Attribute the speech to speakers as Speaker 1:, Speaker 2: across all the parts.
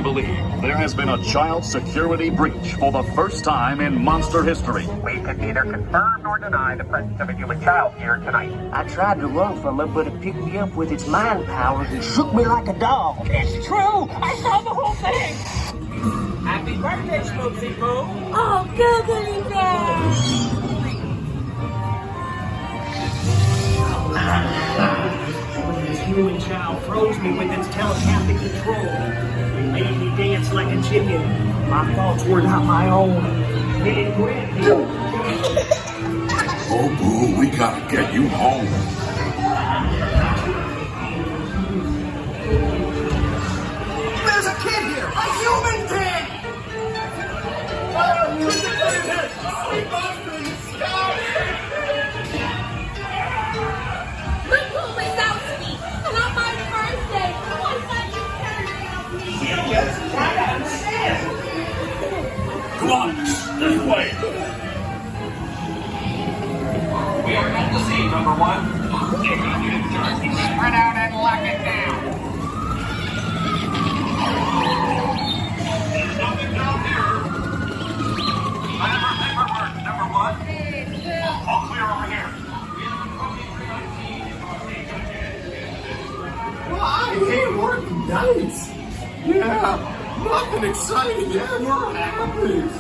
Speaker 1: believe there has been a child security breach for the first time in monster history.
Speaker 2: We can neither confirm nor deny the presence of a human child here tonight.
Speaker 3: I tried to run from it, but it picked me up with its mind powers and shook me like a dog.
Speaker 4: It's true! I saw the whole thing! Happy birthday, Smoothie Boo!
Speaker 5: Oh, Googly Bear!
Speaker 4: This human child froze me with its telepathic control. It made me dance like a chicken. My thoughts were not my own. Then it grabbed me.
Speaker 6: Oh, Boo, we gotta get you home.
Speaker 4: There's a kid here! A human kid!
Speaker 5: Mike Wazowski, and on my birthday, I thought you cared about me.
Speaker 4: You just try to understand.
Speaker 6: Come on, this way.
Speaker 2: We are at the scene, number one. Spread out and lock it down. There's nothing down here. Whatever paperwork, number one. All clear over here.
Speaker 6: Well, I hate working nights. Yeah, nothing exciting ever happens.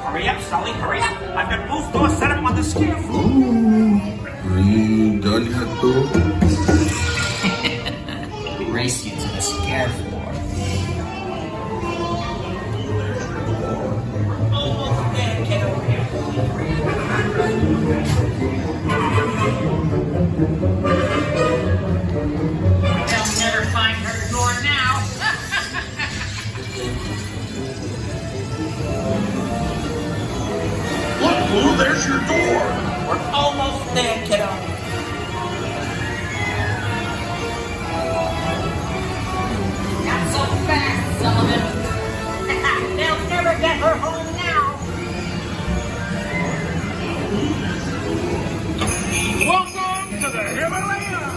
Speaker 4: Hurry up, Sully, hurry up! I've got both doors set up on the skiff.
Speaker 6: Ooh, are you done yet, Boo?
Speaker 3: Race you to the scare floor.
Speaker 4: They'll never find her door now.
Speaker 6: Look, Boo, there's your door.
Speaker 4: We're almost there, kiddo. Not so fast, Sullivan. They'll never get her home now.
Speaker 1: Welcome to the Himalayas!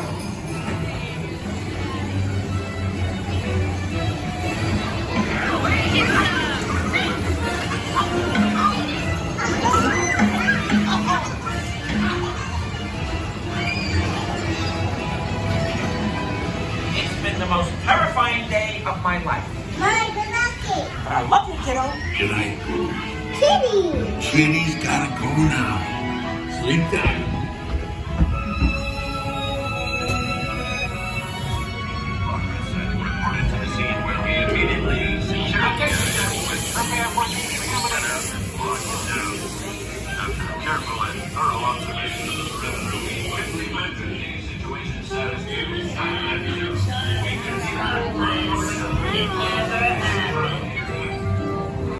Speaker 4: It's been the most terrifying day of my life.
Speaker 5: Mike, good lucky.
Speaker 4: But I love you, kiddo.
Speaker 6: Good night, Boo.
Speaker 5: Kitty.
Speaker 6: Kitty's gotta go now. Sleep tight.
Speaker 2: Reported to the scene where we immediately prepare for the imminent. Careful